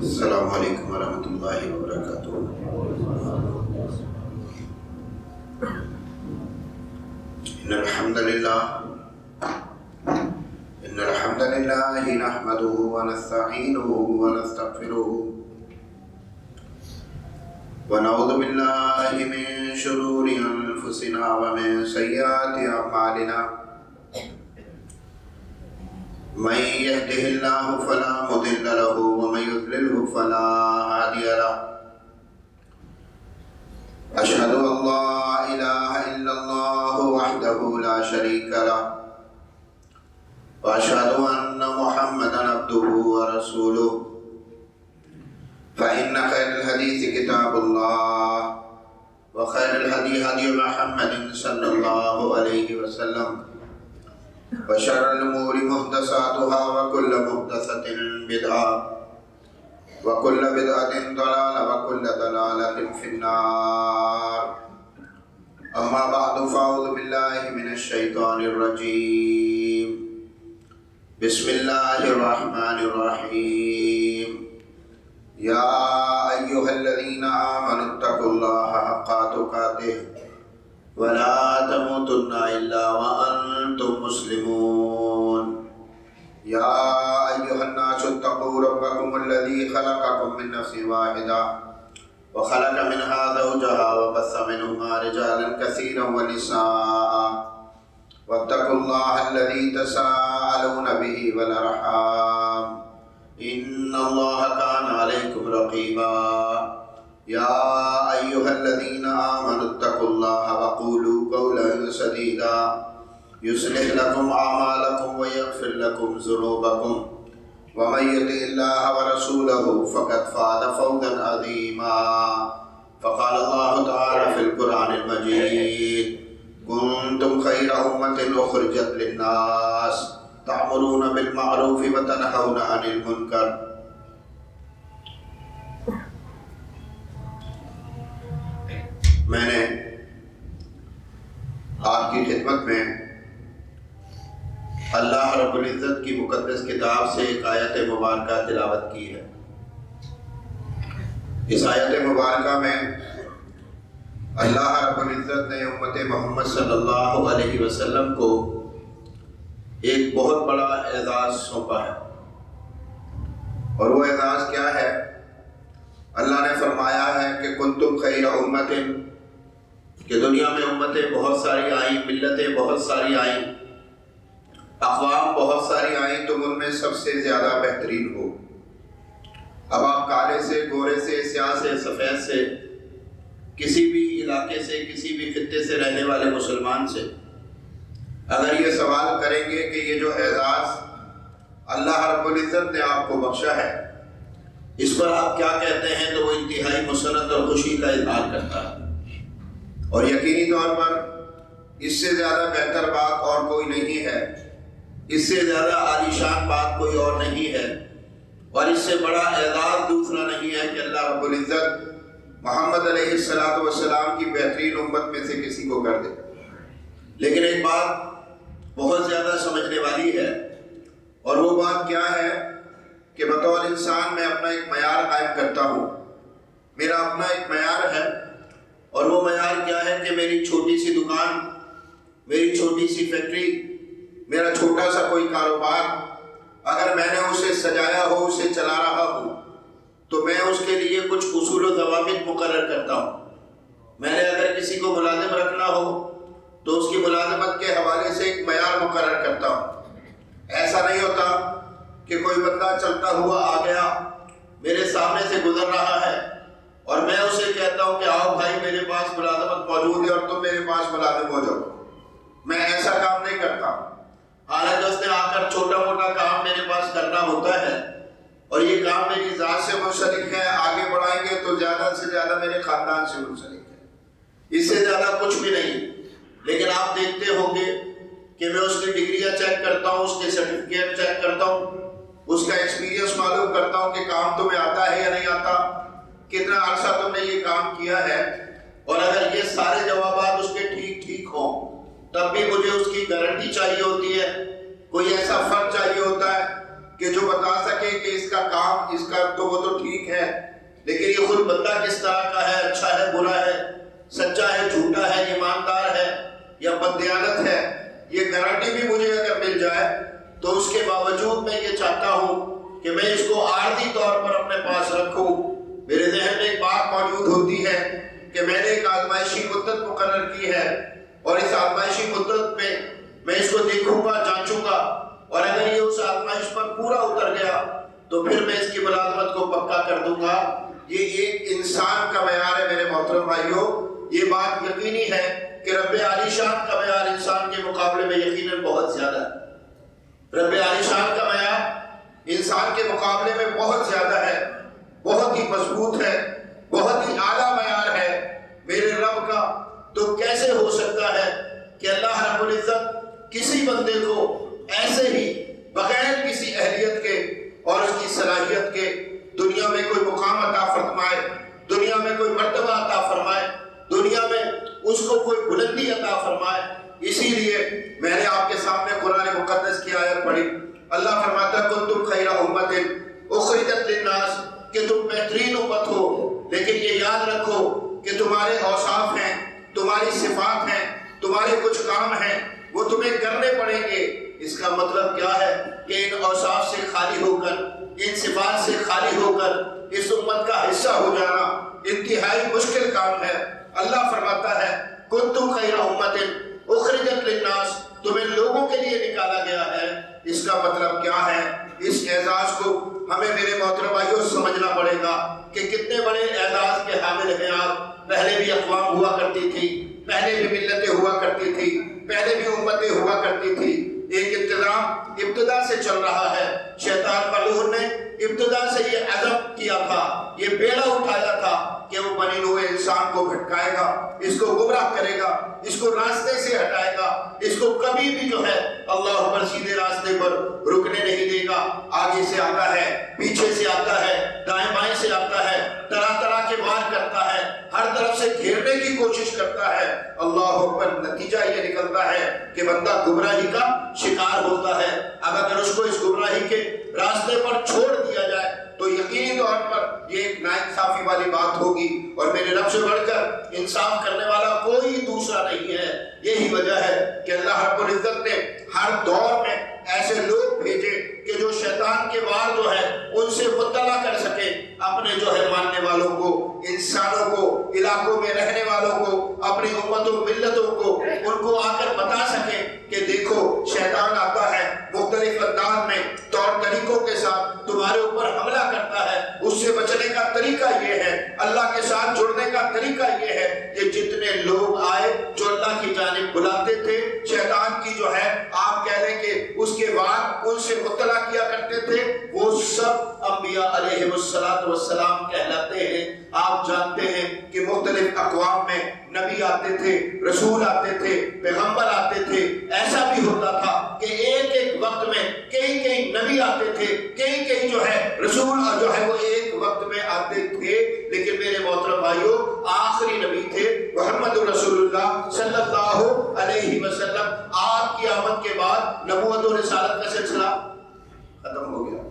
السلام علیکم ورحمۃ اللہ وبرکاتہ۔ ان الحمد للہ نحمده ونستعینه ونستغفره ونعوذ باللہ من شرور انفسنا ومن سیئات اعمالنا، من يهده الله فلا مضل له ومن يضلله فلا هادي له، أشهد أن لا إله إلا الله وحده لا شريك له، وأشهد أن محمدا عبده ورسوله، فإن خير الحديث كتاب الله، وخير الهدي هدي محمد صلى الله عليه وسلم، وشر الأمور محدثاتها وكل محدثة بدعة وكل بدعة ضلالة وكل ضلالة في النار. أما بعد فأعوذ بالله من الشيطان الرجيم. بسم الله الرحمن الرحيم. يا أيها الذين آمنوا اتقوا الله حق تقاته ولا تموتن إلا وأنتم مسلمون. يا أيها الناس اتقوا ربكم الذي خلقكم من نفس واحدة وخلق منها زوجها وبث منهما رجالا كثيرا ونساء، واتقوا الله الذي تساءلون به والأرحام إن الله كان عليكم رقيبا. يا أيها الذين آمنوا اتقوا الله وقولوا قولا سديدا يصلح لكم أعمالكم ويغفر لكم ذنوبكم، ومن يطع الله ورسوله فقد فاز فوزا عظيما. فقال الله تعالى في القرآن المجيد: كنتم خير أمة أخرجت للناس تأمرون بالمعروف وتنهون عن المنكر. میں نے آپ کی خدمت میں اللہ رب العزت کی مقدس کتاب سے ایک آیت مبارکہ تلاوت کی ہے. اس آیت مبارکہ میں اللہ رب العزت نے امت محمد صلی اللہ علیہ وسلم کو ایک بہت بڑا اعزاز سونپا ہے، اور وہ اعزاز کیا ہے؟ اللہ نے فرمایا ہے کہ کنتم خیر امت، کہ دنیا میں امتیں بہت ساری آئیں، ملتیں بہت ساری آئیں، اقوام بہت ساری آئیں، تم ان میں سب سے زیادہ بہترین ہو. اب آپ کالے سے، گورے سے، سیاہ سے، سفید سے، کسی بھی علاقے سے، کسی بھی خطے سے رہنے والے مسلمان سے اگر یہ سوال کریں گے کہ یہ جو اعزاز اللہ رب العزت نے آپ کو بخشا ہے اس پر آپ کیا کہتے ہیں، تو وہ انتہائی مسرت اور خوشی کا اظہار کرتا ہے. اور یقینی طور پر اس سے زیادہ بہتر بات اور کوئی نہیں ہے، اس سے زیادہ عالیشان بات کوئی اور نہیں ہے، اور اس سے بڑا اعزاز دوسرا نہیں ہے کہ اللہ رب العزت محمد علیہ السلام کی بہترین امت میں سے کسی کو کر دے. لیکن ایک بات بہت زیادہ سمجھنے والی ہے، اور وہ بات کیا ہے کہ بطور انسان میں اپنا ایک معیار قائم کرتا ہوں. میرا اپنا ایک معیار ہے، اور وہ معیار کیا ہے کہ میری چھوٹی سی دکان، میری چھوٹی سی فیکٹری، میرا چھوٹا سا کوئی کاروبار، اگر میں نے اسے سجایا ہو، اسے چلا رہا ہوں، تو میں اس کے لیے کچھ اصول و ضوابط مقرر کرتا ہوں. میں نے اگر کسی کو ملازم رکھنا ہو تو اس کی ملازمت کے حوالے سے ایک معیار مقرر کرتا ہوں. ایسا نہیں ہوتا کہ کوئی بندہ چلتا ہوا آ گیا، میرے سامنے سے گزر رہا ہے، اور میں اسے کہتا ہوں کہ آؤ بھائی میرے پاس ملازمت موجود ہے اور تم میرے پاس ملازم ہو جاؤ. میں ایسا کام نہیں کرتا. حالانکہ اس نے آ کر چھوٹا موٹا کام میرے پاس کرنا ہوتا ہے، اور یہ کام میری ذات سے منسلک ہے. آگے بڑھائیں گے تو زیادہ سے زیادہ میرے خاندان سے منسلک ہے، اس سے زیادہ کچھ بھی نہیں. لیکن آپ دیکھتے ہوں گے کہ میں اس کی ڈگریاں چیک کرتا ہوں، اس کے سرٹیفکیٹ چیک کرتا ہوں، اس کا ایکسپیرینس معلوم کرتا ہوں کہ کام تمہیں آتا ہے یا نہیں آتا، کتنا عرصہ تم نے یہ کام کیا ہے. اور اگر یہ سارے جوابات اس کے ٹھیک ہوں تب بھی مجھے اس کی گارنٹی چاہیے ہوتی ہے. کوئی ایسا فرد چاہیے ہوتا ہے کہ جو بتا سکے کہ اس کا کام، اس کا تو وہ تو ٹھیک لیکن یہ خود بندہ کس طرح کا ہے، اچھا ہے برا ہے، سچا ہے جھوٹا ہے، ایماندار ہے یا بددیانت ہے، یہ گارنٹی بھی مجھے اگر مل جائے تو اس کے باوجود میں یہ چاہتا ہوں کہ میں اس کو عارضی طور پر اپنے پاس رکھوں۔ میرے ذہن میں ایک بات موجود ہوتی ہے کہ میں نے ایک آزمائشی مدت مقرر کی ہے، اور اس آزمائشی مدت میں اس کو دیکھوں گا، جانچوں گا، اور اگر یہ اس آزمائش پر پورا اتر گیا تو پھر میں اس کی ملازمت کو پکا کر دوں گا۔ یہ ایک انسان کا معیار ہے میرے محترم بھائیوں۔ یہ بات یقینی ہے کہ رب عالی شان کا معیار انسان کے مقابلے میں یقیناً بہت زیادہ ہے۔ رب عالی شان کا معیار انسان کے مقابلے میں بہت زیادہ ہے، بہت ہی مضبوط ہے، بہت ہی اعلیٰ معیار ہے میرے رب کا۔ تو کیسے ہو سکتا ہے کہ اللہ رب العزت کسی بندے کو ایسے ہی بغیر کسی اہلیت کے اور اس کی صلاحیت کے دنیا میں کوئی مقام عطا فرمائے، دنیا میں کوئی مرتبہ عطا فرمائے، دنیا میں اس کو کوئی بلندی عطا فرمائے؟ اسی لیے میں نے آپ کے سامنے قرآن مقدس کی آیت پڑھی۔ اللہ فرماتا ہے کنتم خیر امت اخرجت للناس، کہ تم بہترین امت ہو، لیکن یہ یاد رکھو کہ تمہارے اوصاف ہیں، تمہاری صفات ہیں، تمہارے کچھ کام ہیں، وہ تمہیں کرنے پڑیں گے۔ اس کا مطلب کیا ہے کہ ان اوصاف سے خالی ہو کر، ان صفات سے خالی ہو کر اس امت کا حصہ ہو جانا انتہائی مشکل کام ہے۔ اللہ فرماتا ہے کنتم خیر امت اخرجت للناس، تمہیں لوگوں کے لیے نکالا گیا ہے۔ اس کا مطلب کیا ہے؟ اس اعزاز کو ہمیں میرے محترم بھائیوں سمجھنا پڑے گا کہ کتنے بڑے اعزاز کے حامل ہیں آپ۔ پہلے بھی اقوام ہوا کرتی تھی، پہلے بھی ملتیں ہوا کرتی تھی، پہلے بھی امتیں ہوا کرتی تھی۔ ایک انتظام ابتدا سے چل رہا ہے۔ شیطان ملعون نے ابتدا سے یہ عزم کیا تھا، یہ بیڑا اٹھایا تھا کہ وہ بنی نوع انسان کو بھٹکائے گا، اس کو گمراہ کرے گا، اس کو راستے سے ہٹائے گا، اس کو کبھی بھی جو ہے اللہ پر سیدھے راستے پر رکنے نہیں دے گا۔ آگے سے آتا ہے، پیچھے سے آتا ہے، دائیں بائیں سے آتا ہے، طرح طرح کے وار کرتا ہے، ہر طرف سے گھیرنے کی کوشش کرتا ہے۔ اللہ پر نتیجہ یہ نکلتا ہے کہ بندہ گمراہی کا شکار ہوتا ہے۔ اب اگر اس کو اس گمراہی کے راستے پر چھوڑ دیا جائے تو یقینی طور پر یہ ایک ناانصافی والی بات ہوگی، اور میرے رب سے بڑھ کر انصاف کرنے والا کوئی دوسرا نہیں ہے۔ یہی وجہ ہے کہ اللہ رب العزت نے ہر دور میں ایسے لوگ بھیجے کہ جو شیطان کے وار جو ہے ان سے مطلع کر سکے، اپنے جو ہے ماننے والوں کو، انسانوں کو، علاقوں میں رہنے والوں کو، اپنی امتوں ملتوں کو، ان کو آ کر بتا سکے کہ دیکھو شیطان آتا ہے مختلف انداز میں، طور طریقوں کے ساتھ تمہارے اوپر حملہ کرتا ہے۔ اس سے بچنے کا طریقہ یہ ہے، اللہ کے ساتھ جڑنے کا طریقہ یہ ہے کہ جتنے لوگ آئے جو اللہ کی جانب بلاتے تھے، شیطان کی جو ہے آپ کہہ لیں کہ اس کے بعد ان سے مطلع کیا کرتے تھے، وہ سب انبیاء علیہ السلام کہلاتے ہیں۔ آپ جانتے ہیں کہ مختلف اقوام میں نبی آتے تھے، رسول آتے تھے، پیغمبر آتے تھے۔ ایسا بھی ہوتا تھا کہ ایک ایک وقت میں کئی نبی آتے تھے، کئی جو ہے رسول جو ہے وہ ایک وقت میں آتے تھے۔ لیکن میرے محترم بھائیوں، آخری نبی تھے محمد رسول اللہ صلی اللہ علیہ وسلم۔ آپ کی آمد کے بعد نبوت و رسالت کا سلسلہ ختم ہو گیا۔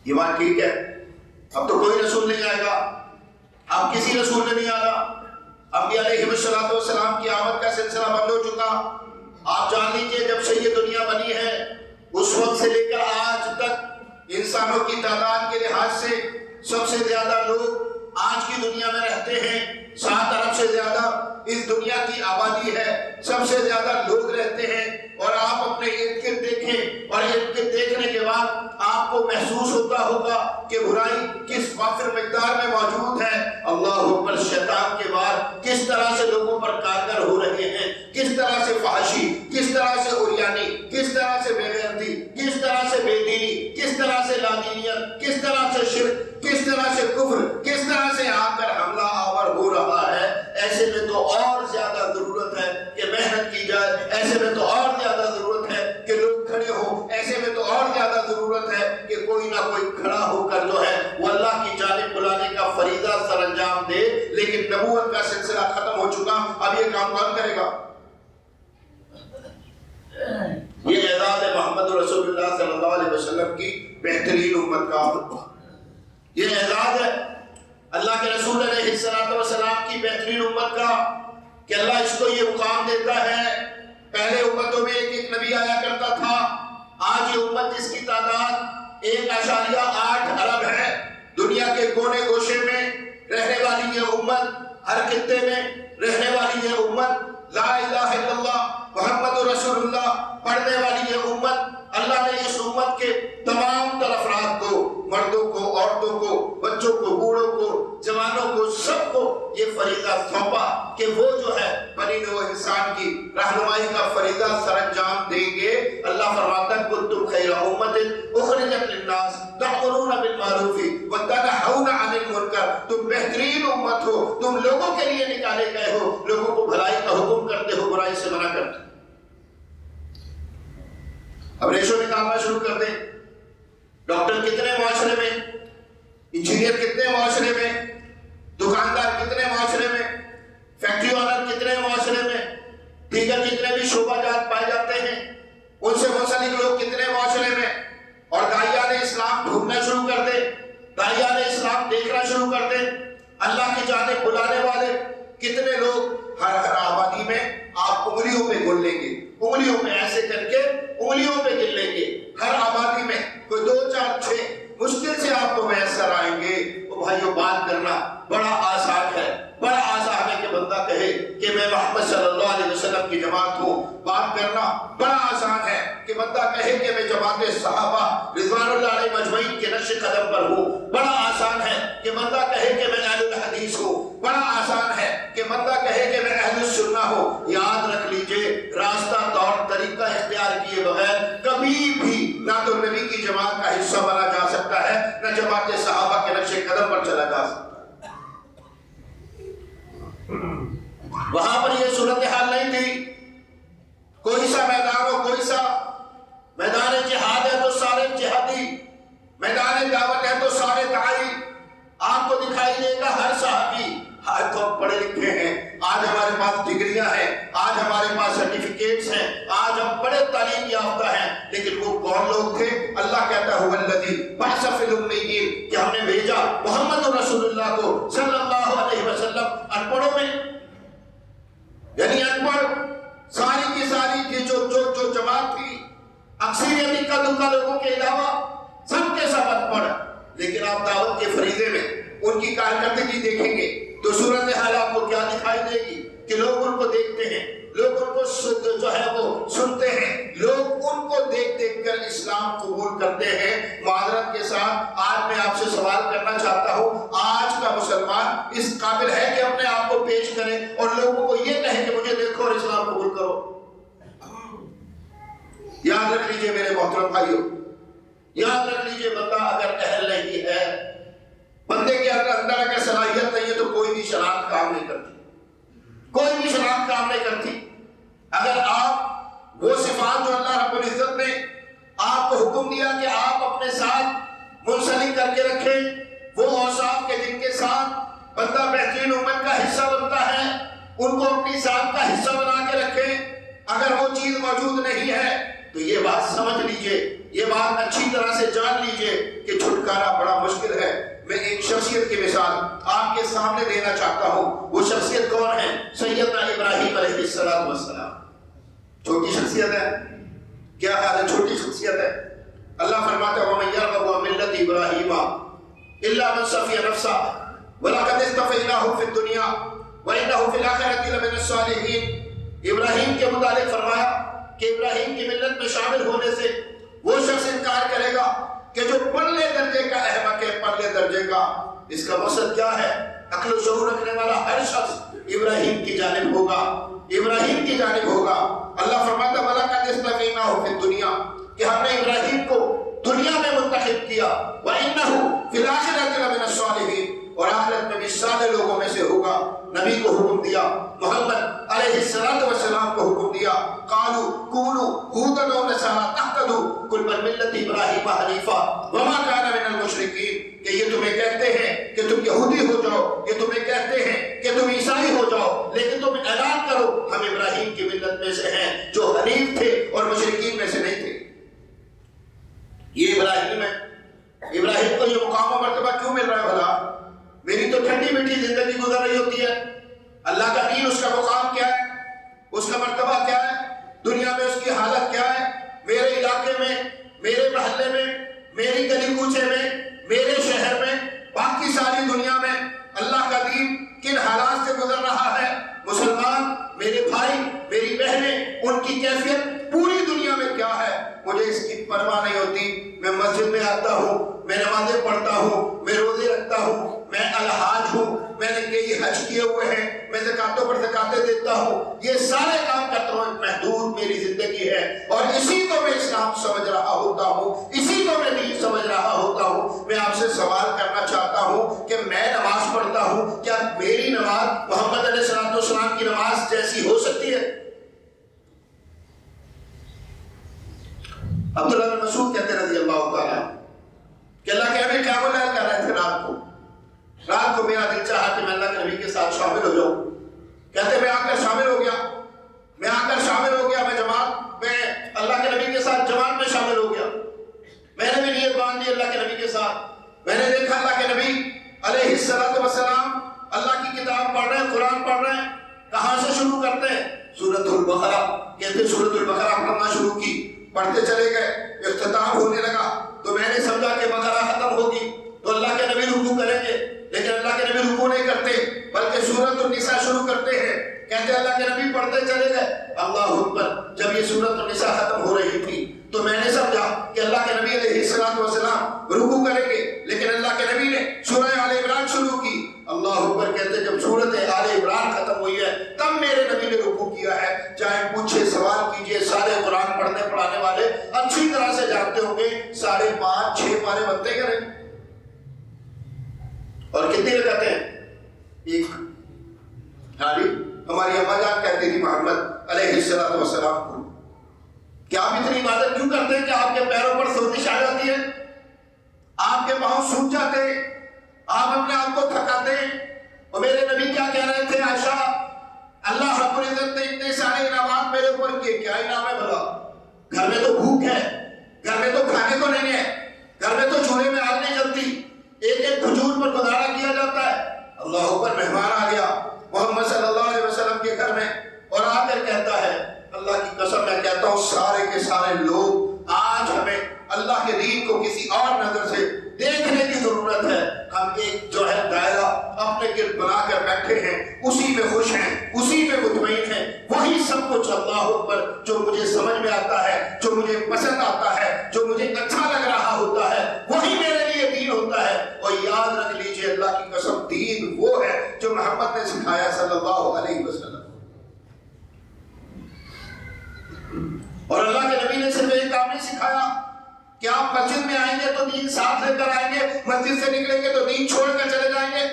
یہ بات ٹھیک ہے؟ اب تو کوئی رسول نہیں آئے گا، اب کسی رسول نے نہیں آنا۔ انبیاء علیہ السلام کی آمد کا سلسلہ بند ہو چکا۔ آپ جان لیجئے جب سے یہ دنیا بنی ہے اس وقت سے لے کر آج تک انسانوں کی تعداد کے لحاظ سے سب سے زیادہ لوگ آج کی دنیا میں رہتے ہیں۔ 7 ارب سے زیادہ اس دنیا کی آبادی ہے، سب سے زیادہ لوگ رہتے ہیں، اور آپ اپنے ارد گرد دیکھیں، اور ارد گرد دیکھنے کے بعد آپ کو محسوس ہوتا ہوگا کہ برائی کس وافر مقدار میں موجود ہے۔ اللہ پر شیطان کے وار کس طرح سے لوگوں پر کارگر ہو رہے ہیں، کس طرح سے فحاشی، کس طرح سے عریانی، کس طرح سے بے غیرتی، کس طرح سے بے دینی، کس طرح سے لادینیت، کس طرح سے شرک، کس طرح سے کفر، کس طرح سے آ کر حملہ آور ہو رہا ہے۔ ایسے میں تو اور زیادہ ضرورت ہے کہ محنت کی جائے، ایسے میں تو اور زیادہ ضرورت ہے کہ لوگ کھڑے ہوں، ایسے میں تو اور زیادہ ضرورت ہے کہ کوئی نہ کوئی کھڑا ہو کر جو ہے وہ اللہ کی جانب بلانے کا فریضہ سر انجام دے۔ لیکن نبوت کا سلسلہ ختم ہو چکا، اب یہ کام کون کرے گا؟ یہ اعزاز ہے محمد رسول اللہ صلی اللہ علیہ وسلم کی بہترین امت کا، یہ اعزاز ہے اللہ کے رسول علیہ السلام کی بہترین امت کا کہ اللہ اس کو یہ مقام دیتا ہے. پہلے امتوں میں ایک ایک نبی آیا کرتا تھا. آج یہ امت جس کی تعداد 1.8 ارب ہے، دنیا کے کونے گوشے میں رہنے والی یہ امت، ہر خطے میں رہنے والی یہ امت، لا الہ الا اللہ محمد رسول اللہ پڑھنے والی یہ امت، اللہ نے اس امت کے تمام تر افراد کو، مردوں کو، عورتوں کو، بچوں کو، بوڑھوں کو، جوانوں کو، سب کو یہ فریضہ سونپا کہ وہ جو ہے بنی نوع انسان کی رہنمائی کا فریضہ سر انجام دیں گے. اللہ فرماتا ہے کنتم خیر امت اخرجت للناس تأمرون بالمعروف وتنہون عن المنکر. تم بہترین امت ہو، تم لوگوں کے لیے نکالے گئے ہو، لوگوں کو بھلائی کا حکم کرتے ہو، برائی سے منع کرتے ہو. اب ریشو نکالنا شروع کر دیں. ڈاکٹر کتنے معاشرے میں، انجینئر کتنے معاشرے میں، دکاندار کتنے معاشرے میں، فیکٹری آنر کتنے معاشرے میں، دیگر جتنے بھی شعبہ جات پائے جاتے ہیں ان سے منسلک لوگ کتنے معاشرے میں. اور داعیان اسلام ڈھونڈنا شروع کر دیں، داعیان اسلام دیکھنا شروع کر دیں. اللہ کی جانب بلانے والے کتنے لوگ ہر آبادی میں آپ انگلیوں پہ گن لیں گے، انگلیوں پہ ایسے کر کے انگلیوں پہ گن لیں گے. ہر آبادی میں کوئی 2 4 6 مشکل سے آپ کو میسر آئیں گے. وہ بھائیو بات کرنا بڑا آسان ہے، بڑا آسان ہے کہ بندہ کہے کہ میں محمد صلی اللہ علیہ وسلم کی جماعت ہوں. بات کرنا بڑا آسان ہے کہ بندہ کہے کہ میں جماعت صحابہ رضوان اللہ علیہ مجمعین کے نقش قدم پر ہوں. بڑا آسان ہے کہ بندہ کہے کہ میں اہل الحدیث ہوں. بڑا آسان ہے کہ بندہ کہے کہ میں اہل السنہ ہوں. یاد رکھ لیجئے راستہ طور طریقہ اختیار کیے بغیر کبھی بھی نہ تو نبی کی جماعت کا حصہ بنا جا سکتا ہے، نہ جماعت صحابہ کے نقش قدم پر چلا جا سکتا ہے. وہاں پر یہ صورتحال نہیں تھی. کوئی سا میدان ہو، کوئی سا میدان جہاد ہے تو سارے جہادی، میدان دعوت ہے تو سارے داعی. آپ کو دکھائی دے گا ہر صحابی. آج تو ہم پڑھے لکھے ہیں، آج ہمارے پاس ڈگریاں ہیں، آج ہمارے پاس سرٹیفکیٹس ہیں، آج ہم بڑے تعلیم یافتہ ہیں، لیکن وہ کون لوگ تھے؟ اللہ کہتا ہے الذی بعث فی الامیین کہ ہم نے بھیجا محمد رسول اللہ کو صلی اللہ علیہ وسلم ان پڑھوں میں. یعنی ان پڑھ ساری کی ساری کی جو جماعت تھی، اکثریت اکا دکا لوگوں کے علاوہ سب کے سب ان پڑھ. لیکن آپ دعوت کے فریضے میں ان کی کارکردگی دیکھیں گے تو صورتحال آپ کو کیا دکھائی دے گی کہ لوگ ان کو دیکھتے ہیں، لوگ ان کو جو ہے وہ سنتے ہیں، لوگ ان کو دیکھ دیکھ کر اسلام قبول کرتے ہیں. معذرت کے ساتھ آج میں آپ سے سوال کرنا چاہتا ہوں، آج کا مسلمان اس قابل ہے کہ اپنے آپ کو پیش کرے اور لوگوں کو یہ کہے کہ مجھے دیکھو اور اسلام قبول کرو؟ یاد رکھ لیجئے میرے محترم بھائیوں، یاد رکھ لیجئے بندہ اگر اہل نہیں ہے، بندے کے اندر اگر صلاحیت نہیں ہے تو کوئی بھی شناخت کام نہیں کرتی، کوئی بھی شناخت کام نہیں کرتی. اگر آپ وہ صفات جو اللہ رب العزت نے آپ کو حکم دیا کہ آپ اپنے ساتھ منسلک کر کے رکھیں، وہ اوصاف کے جن کے ساتھ بندہ بہترین امت کا حصہ بنتا ہے، ان کو اپنی ذات کا حصہ بنا کے رکھیں. اگر وہ چیز موجود نہیں ہے تو یہ بات سمجھ لیجئے، یہ بات اچھی طرح سے جان لیجئے کہ چھٹکارا بڑا مشکل ہے. میں ایک شخصیت کی مثال آپ کے سامنے دینا چاہتا ہوں. وہ شخصیت کون ہے؟ سیدنا ابراہیم علیہ السلام. چھوٹی شخصیت ہے، کیا خیال ہے؟ چھوٹی شخصیت ہے. اللہ فرماتا ہے وَمَن يَرْغَبُ عَن مِّلَّةِ إِبْرَاهِيمَ إِلَّا مَن سَفِيَ نَفْسَهُ وَلَقَدِ اصْطَفَيْنَاهُ فِي الدُّنْيَا وَإِنَّهُ فِي الْآخِرَةِ لَمِنَ الصَّالِحِينَ. ابراہیم کے متعلق فرمایا کہ ابراہیم کی ملت میں شامل ہونے سے وہ شخص انکار کرے گا کہ جو پرلے درجے کا احمق ہے، پرلے درجے کا. اس کا مقصد کیا ہے؟ عقل و شعور رکھنے والا ہر شخص ابراہیم کی جانب ہوگا، ابراہیم کی جانب ہوگا. اللہ فرماتا ہے وَلَقَدِ اصْطَفَيْنَاهُ فِي الدُّنْيَا کہ ہم نے ابراہیم کو دنیا میں منتخب کیا. وَإِنَّهُ فِي الْآخِرَةِ لَمِنَ الصَّالِحِينَ اور آخرت میں بھی صالح لوگوں میں سے ہوگا. نبی کو حکم دیا، محمد علیہ السلام کو حکم دیا قالوا كونوا هودا أو نصارى تهتدوا قل بل ملة إبراهيم حنيفا وما كان من المشركين. کہ یہ تمہیں کہتے ہیں کہ تم یہودی ہو جاؤ، یہ تمہیں کہتے ہیں کہ تم عیسائی ہو جاؤ، لیکن تم اعلان کرو ہم ابراہیم کی ملت میں سے ہیں جو حنیف تھے اور مشرکین میں سے نہیں تھے. یہ ابراہیم ہے. ابراہیم کو یہ مقام و مرتبہ کیوں مل رہا ہے بھلا؟ میری تو کی زندگی گزر رہی ہوتی ہے. اللہ کا دین، اس کا مقام کیا ہے، اس کا مرتبہ کیا ہے، دنیا میں اس کی حالت کیا ہے، میرے علاقے میں، میرے محلے میں، میری گلی کوچے میں، میرے شہر میں، باقی ساری دنیا میں اللہ کا دین کن حالات سے گزر رہا ہے. مسلمان میرے بھائی، میری بہنیں، ان کی کیفیت پوری دنیا میں کیا ہے، مجھے اس کی پرواہ نہیں ہوتی. میں مسجد میں آتا ہوں، میں نمازیں پڑھتا ہوں، میں روزے رکھتا ہوں، میں الحاج ہوں، میں نے کئی حج کیے ہوئے ہیں، میں زکاتوں پر زکاتیں دیتا ہوں، یہ سارے کام کرتا ہوں. ایک محدود میری زندگی ہے اور اسی کو میں اسلام سمجھ رہا ہوتا ہوں، اسی کو میں دین سمجھ رہا ہوتا ہوں. میں آپ سے سوال کرنا چاہتا ہوں کہ میں نماز پڑھتا ہوں، کیا میری نماز محمد علیہ السلام کی نماز جیسی ہو سکتی ہے؟ عبداللہ بن مسعود کہتے رضی اللہ تعالیٰ کہ اللہ کے نبی قیام اللیل کر رہے تھے. رات کو میرا دل چاہا کہ میں اللہ کے نبی کے ساتھ شامل ہو جاؤں. کہتے میں آ کر شامل ہو گیا، میں جماعت میں اللہ کے نبی کے ساتھ جماعت میں شامل ہو گیا. میں نے بھی نیت باندھ لی اللہ کے نبی کے ساتھ. میں نے دیکھا اللہ کے نبی علیہ السلام اللہ کی کتاب پڑھ رہے ہیں، قرآن پڑھ رہے ہیں. کہاں سے شروع کرتے ہیں؟ سورۃ البقرہ. کہتے سورۃ البقرہ پڑھنا شروع کی، پڑھتے چلے گئے، اختتام ہونے لگا تو میں نے سمجھا کہ بقرہ ختم ہوگی تو اللہ کے نبی رکوع کریں گے، لیکن اللہ کے نبی رکوع نہیں کرتے بلکہ سورۃ النساء شروع کرتے ہیں. کہتے اللہ کے نبی پڑھتے چلے گئے، اللہ اکبر. جب یہ سورۃ النساء ختم ہو رہی تھی تو میں نے سمجھا کہ اللہ کے نبی علیہ السلام رکوع کریں گے، لیکن اللہ کے نبی نے سورہ آل عمران شروع کی. اللہ اکبر. کہتے جب سورۃ آل عمران ختم ہوئی ہے تب میرے نبی نے رکوع کیا ہے. چاہے پوچھے، سوال کیجئے، سارے قرآن پڑھنے پڑھانے والے اچھی طرح سے جانتے ہوں گے 5.5-6 پارے بنتے کریں. اور کتنی رکعتیں ہیں؟ ایک. ہاں جی، ہماری اماں جان کہتی تھی محمد علیہ السلام کو کہ آپ اتنی عبادت کیوں کرتے ہیں کہ آپ کے پیروں پر سوزش آ جاتی ہے، آپ کے پاؤں سوکھ جاتے ہیں، آپ اپنے آپ کو تھکاتے ہیں. اور میرے نبی کیا کہہ رہے تھے؟ عائشہ، اللہ رب العزت نے اتنے سارے انعامات میرے اوپر کیے، کیا انعام ہے بھلا؟ گھر میں تو بھوک ہے، گھر میں تو کھانے کو نہیں ہے، گھر میں تو چولہے میں آگ نہیں جلتی، ایک ایک کھجور پر گزارا کیا جاتا ہے. اللہ اوپر مہمان آ گیا محمد صلی اللہ علیہ وسلم کے گھر میں اور آ کر کہتا ہے اللہ کی قسم میں کہتا ہوں سارے کے سارے لوگ آج ہمیں اللہ کے دین کو کسی اور نظر سے دیکھنے کی ضرورت ہے. ہم ایک جو ہے دائرہ اپنے گرد بنا کر بیٹھے ہیں، اسی میں خوش ہیں، اسی میں مطمئن ہیں. وہی سب کچھ اللہ اکبر جو مجھے سمجھ میں آتا ہے، جو مجھے پسند آتا ہے، جو مجھے اچھا لگ رہا ہوتا ہے، وہی میرے لیے دین ہوتا ہے. اور یاد رکھ لیجئے اللہ کی قسم دین وہ ہے جو محمد نے سکھایا صلی اللہ علیہ وسلم. اور اللہ کے نبی نے صرف ایک کام نہیں سکھایا کہ آپ مسجد میں آئیں گے تو دین ساتھ لے کر آئیں گے، مسجد سے نکلیں گے تو دین چھوڑ کر چلے جائیں گے.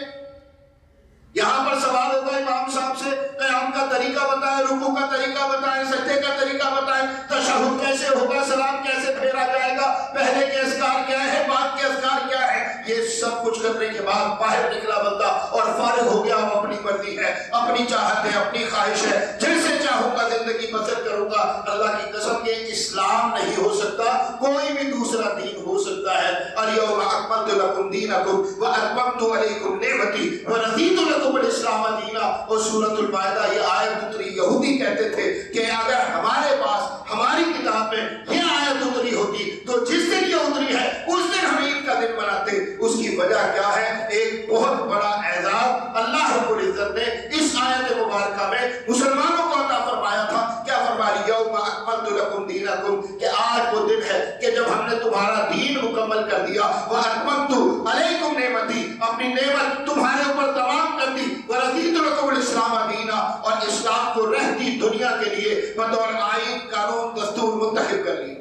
یہاں پر سوال ہوگا امام صاحب سے، قیام کا طریقہ بتائیں، رکوع کا طریقہ بتائیں، سجدے کا طریقہ بتائیں، تشہد کیسے ہوگا، سلام کیسے پھیرا جائے گا، پہلے کے اذکار کیا ہے، بعد کے اذکار کیا ہے. یہ سب کچھ کرنے کے بعد باہر نکلا بندہ اور فارغ ہو گیا. اب اپنی مرضی ہے، اپنی چاہت ہے، اپنی خواہش ہے، جیسے چاہوں گا زندگی بسر کروں گا. اللہ کی قسم یہ اسلام نہیں ہو سکتا، کوئی بھی دوسرا دین ہو سکتا ہے. الیوم اکملت لکم دینکم واتممت علیکم نعمتی ورضیت لکم الاسلام دینا. اور سورۃ المائدہ یہ آیت اتری، یہودی کہتے تھے کہ اگر ہمارے پاس ہماری کتاب میں یہ آیت اتری ہوتی تو جس دن یہ اتری ہے اس دن ہم عید کا دن مناتے. اس کی وجہ کیا ہے؟ ایک بہت بڑا اعزاز اللہ رب العزت نے اس آیت مبارکہ میں مسلمانوں کو عطا فرمایا تھا. کیا فرمایا؟ یوم اکملت لکم دینکم، کہ آج وہ دن ہے کہ جب ہم نے تمہارا دین مکمل کر دیا. واتممت علیکم نعمتی، اپنی نعمت تمہارے اوپر تمام کر دی. ورضیت لکم الاسلام دینا، اور اسلام کو رہتی دنیا کے لیے بطور آئین، قانون، دستور منتخب کر لی.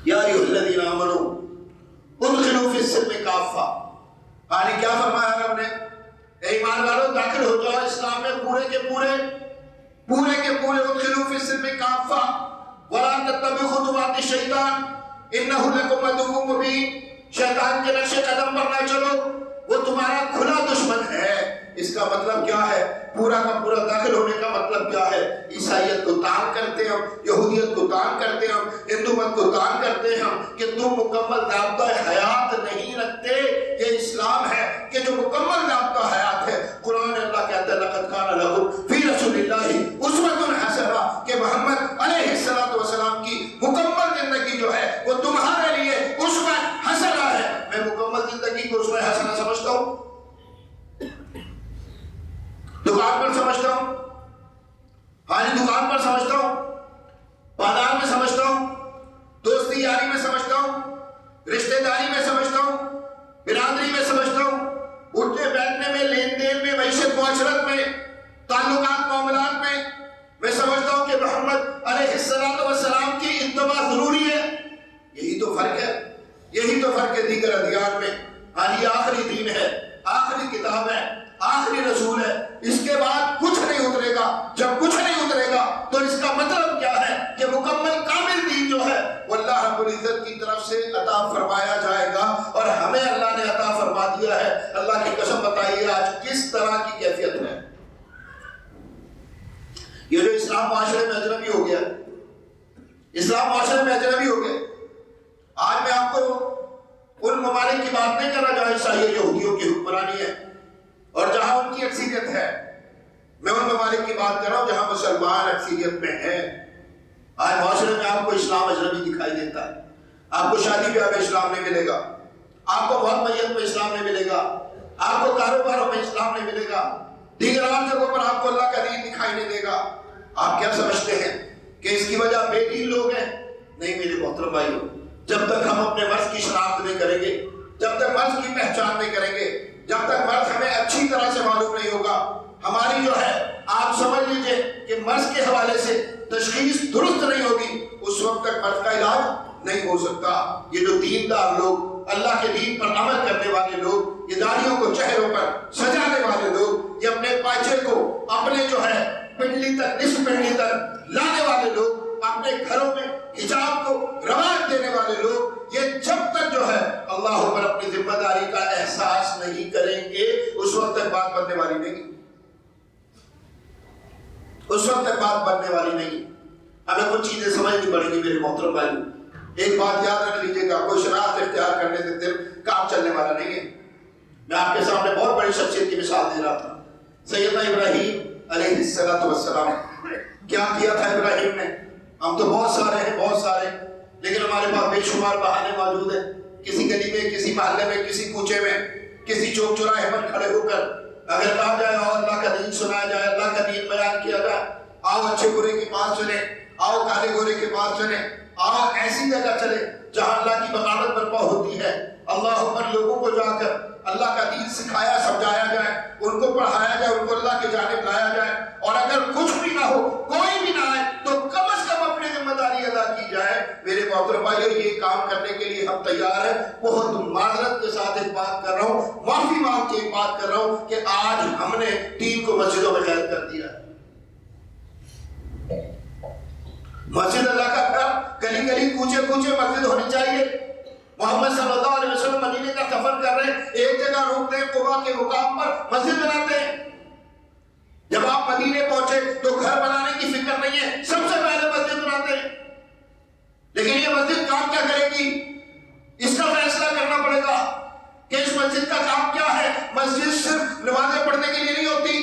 یا ایھا الذین آمنوا ادخلوا فی السلم کافہ. یعنی کیا فرمایا رب نے؟ اے ایمان والو داخل ہو جاؤ اسلام میں پورے کے پورے. ادخلوا فی السلم کافہ ولا تتبعوا خطوات الشیطان انہ لکم عدو مبین. شیطان کے نقش قدم پر نہ چلو، وہ تمہارا کھلا دشمن ہے. اس کا مطلب کیا ہے؟ پورا کا پورا داخل ہونے کا مطلب کیا ہے؟ عیسائیت کو تان کرتے ہم، یہودیت کو تان کرتے ہم، ہندو مت کو تان کرتے ہم کہ تم مکمل ضابطۂ حیات نہیں رکھتے. یہ اسلام ہے، دکانداری میں سمجھتا ہوں، برادری میں سمجھتا ہوں، اٹھنے بیٹھنے میں، لین دین میں، معیشت معاشرت میں، تعلقات معاملات میں سمجھتا ہوں کہ محمد علیہ السلام کی اتباع ضروری ہے۔ یہی تو فرق ہے، یہی تو فرق ہے دیگر ادیان میں۔ یہ آخری دین ہے، آخری کتاب ہے، آخری رسول ہے، اس کے بعد کچھ نہیں اترے گا۔ جب کچھ نہیں اترے گا تو اس کا مطلب کیا ہے کہ مکمل کامل دین جو ہے وہ اللہ رب العزت کی طرف سے عطا فرمایا جائے گا، اور ہمیں اللہ نے عطا فرما دیا ہے۔ اللہ کی قسم بتائیے آج کس طرح کی کیفیت ہے؟ یہ جو اسلام معاشرے میں اجنبی ہو گیا، اسلام معاشرے میں اجنبی ہو گیا۔ آج میں آپ کو ان ممالک کی بات نہیں کرنا جہاں عیسائی یہودیوں کی حکمرانی ہے اور جہاں ان کی اکثریت ہے، میں ان ممالک کی بات کر رہا ہوں جہاں مسلمان اکثریت میں ہیں۔ آج معاشرے میں آپ کو اسلام اجنبی دکھائی دیتا ہے، آپ کو شادی بیاہ میں اسلام نہیں ملے گا، آپ کو موت میت میں اسلام نہیں ملے گا، آپ کو کاروباروں میں اسلام نہیں ملے گا، دیگر عام جگہوں پر آپ کو اللہ کا دین دکھائی نہیں دے گا۔ آپ کیا سمجھتے ہیں کہ اس کی وجہ بے دین لوگ ہیں؟ نہیں میرے محترم بھائیوں، جب تک ہم اپنے مرض کی شناخت نہیں کریں گے، جب تک مرض کی پہچان نہیں کریں گے، جب تک مرض ہمیں اچھی طرح سے معلوم نہیں ہوگا، ہماری جو ہے آپ سمجھ لیجئے کہ مرض کے حوالے سے تشخیص درست نہیں ہوگی، اس وقت تک مرض کا علاج نہیں ہو سکتا۔ یہ جو دیندار لوگ، اللہ کے دین پر عمل کرنے والے لوگ، یہ داڑھیوں کو چہروں پر سجانے والے لوگ، یہ اپنے پاچے کو اپنے جو ہے پنڈلی تک، نصف پنڈلی تک لانے والے لوگ، اپنے گھروں میں حجاب کو رواج دینے والے لوگ، یہ جب تک جو ہے اللہ پر اپنی ذمہ داری کا احساس نہیں کریں گے اس وقت تک بات بننے والی نہیں، اس وقت تک بات بننے والی نہیں۔ ہمیں کچھ چیزیں سمجھنی پڑیں گی میرے محترم بھائی۔ ایک بات یاد رکھ لیجیے گا، کوئی شناخت اختیار کرنے سے دل کام چلنے والا نہیں ہے۔ میں آپ کے سامنے بہت بڑی شخصیت کی مثال دے رہا تھا، سیدنا ابراہیم علیہ السلام۔ کیا کیا تھا ابراہیم نے؟ ہم تو بہت سارے ہیں، بہت سارے، لیکن ہمارے پاس بے شمار بہانے موجود ہیں۔ کسی گلی میں، کسی محلے میں، کسی کوچے میں، کسی چوک چوراہے پر کھڑے ہو کر اگر کہا جائے اور اللہ کا دین سنایا جائے، اللہ کا دین بیان کیا جائے، آؤ اچھے برے کے پاس چلے، آؤ کالے گورے کے پاس چلے، آؤ ایسی جگہ چلے جہاں اللہ کی بغاوت برپا ہوتی ہے، اللہ پر لوگوں کو جا کر اللہ کا دین سکھایا سمجھایا جائے، ان کو پڑھایا جائے، ان کو اللہ کی جانب لایا جائے، اور اگر کچھ بھی نہ ہو، کوئی بھی نہ آئے، تو کم از کم اپنی ذمہ داری ادا کی جائے۔ میرے محترم بھائیو، یہ کام کرنے کے لیے ہم تیار ہیں۔ بہت معذرت کے ساتھ ایک بات کر رہا ہوں، معافی مانگ کے ایک بات کر رہا ہوں کہ آج ہم نے دین کو مسجدوں میں قید کر دیا ہے۔ مسجد اللہ کا گھر، گلی گلی کوچے کوچے مسجد ہونی چاہیے۔ محمد صلی اللہ علیہ وسلم مدینے کا سفر کر رہے ہیں، ایک جگہ روکتے ہیں، قباء کے مقام پر مسجد بناتے ہیں۔ جب آپ مدینے پہنچے تو گھر بنانے کی فکر نہیں ہے، سب سے پہلے مسجد بناتے ہیں۔ لیکن یہ مسجد کام کیا کرے گی؟ اس کا فیصلہ کرنا پڑے گا کہ اس مسجد کا کام کیا ہے۔ مسجد صرف نمازیں پڑھنے کے لیے نہیں ہوتی،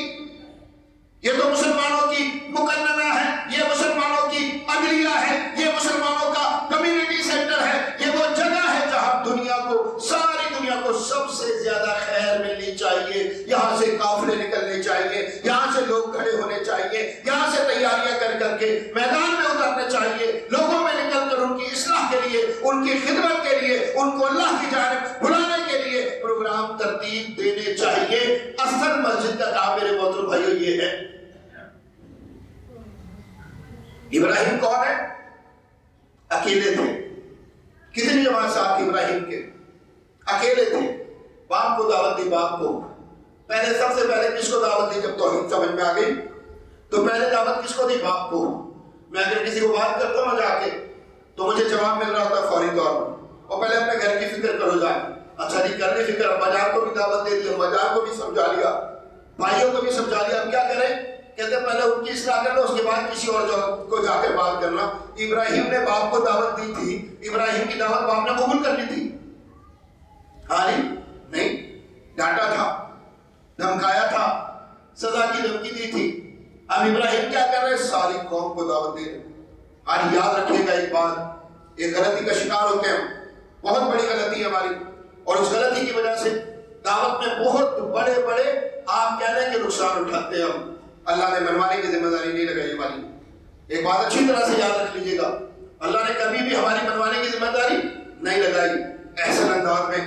یہ تو مسلمانوں کی مقننہ ہے، یہ مسلمانوں کی عدلیہ ہے، یہ مسلمانوں کا کمیونٹی سینٹر ہے، یہ وہ جگہ ہے جہاں دنیا کو، ساری دنیا کو سب سے زیادہ خیر ملنی چاہیے۔ یہاں سے قافلے نکلنے چاہیے، یہاں سے لوگ کھڑے ہونے چاہیے، یہاں سے تیاریاں کر کر کے میدان میں اترنے چاہیے، لوگوں میں نکل کر ان کی اصلاح کے لیے، ان کی خدمت کے لیے، ان کو اللہ کی جانب بلانے کے لیے پروگرام ترتیب دینے چاہیے۔ اصل مسجد کا کام میرے محترم بھائیو یہ ہے۔ ابراہیم کون ہے؟ اکیلے تھے۔ کتنی جماعت صاحب ابراہیم کے؟ اکیلے تھے۔ باپ کو دعوت دی، باپ کو پہلے، سب سے پہلے کس کو دعوت دی؟ جب توحید سمجھ میں آ گئی تو پہلے دعوت کس کو دی؟ باپ کو۔ میں اگر کسی کو بات کرتا ہوں جا کے تو مجھے جواب مل رہا ہوتا فوری طور پر، اور پہلے اپنے گھر کی فکر کرو جائے۔ اچھا جی کرنے فکر، ابا جان کو بھی دعوت دے دی، ابا جان کو بھی سمجھا لیا، بھائیوں کو بھی سمجھا لیا، اب کیا کریں؟ کہتے پہلے ان کی اصلاح کر لو، اس کے بعد کسی اور کو جا کر بات کرنا۔ ابراہیم نے باپ کو دعوت دی تھی، ابراہیم کی دعوت باپ نے قبول کر لی تھی؟ ہاں نہیں، ڈانٹا تھا، دھمکایا تھا، سزا کی دھمکی دی تھی۔ اب ابراہیم کیا کر رہے؟ ساری قوم کو دعوت دے رہے۔ آج یاد رکھیے گا ایک بات، ایک غلطی کا شکار ہوتے ہیں، بہت بڑی غلطی ہے ہماری، اور اس غلطی کی وجہ سے دعوت میں بہت بڑے بڑے آپ کہہ لیں کہ نقصان اٹھاتے ہیں ہم۔ اللہ نے منوانے کی ذمہ داری نہیں لگائی ہماری۔ ایک بات اچھی طرح سے یاد رکھ لیجیے گا، اللہ نے کبھی بھی ہماری منوانے کی ذمہ داری نہیں لگائی۔ احسن انداز میں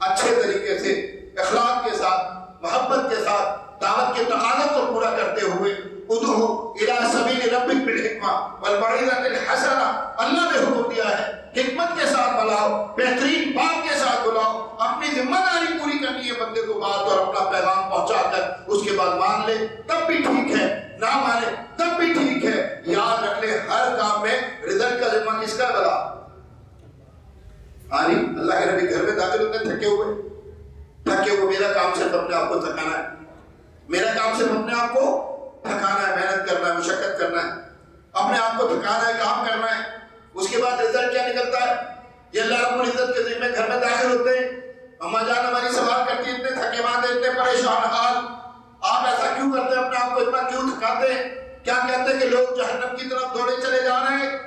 اچھے طریقے سے اخلاق کے ساتھ محبت کے ساتھ دعوت کے تقاضوں کو پورا کرتے ہوئے ادعو الی سبیل ربک بالحکمہ والموعظۃ الحسنہ، اللہ نے حکم دیا ہے حکمت کے ساتھ بلاؤ، بہترین بات کے ساتھ بلاؤ، اپنی ذمہ داری پوری کرنی ہے بندے کو بات اور اپنا پیغام پہنچا کر اس کے بعد مان لے تب بھی ٹھیک ہے، نہ مانے تب بھی ٹھیک ہے۔ یاد رکھ لے ہر کام میں رزلٹ کا ذمہ کس کا بلا؟ اللہ کے نبی گھر میں داخل ہوتے تھکے ہوئے، میرا کام صرف اپنے آپ کو تھکانا ہے، میرا کام صرف اپنے آپ کو تھکانا ہے، محنت کرنا ہے، مشقت کرنا ہے، اپنے آپ کو تھکانا ہے، کام کرنا ہے۔ اس کے بعد رزلٹ کیا نکلتا ہے؟ یہ اللہ رب العزت کے ذمہ گھر میں داخل ہوتے ہیں، اما جان ہماری سوال کرتی ہیں اتنے تھکے ماندے، اتنے پریشان حال، آپ ایسا کیوں کرتے ہیں؟ اپنے آپ کو اتنا کیوں تھکاتے ہیں؟ کیا کہتے ہیں کہ لوگ جہنم کی طرف دوڑے چلے جا رہے ہیں،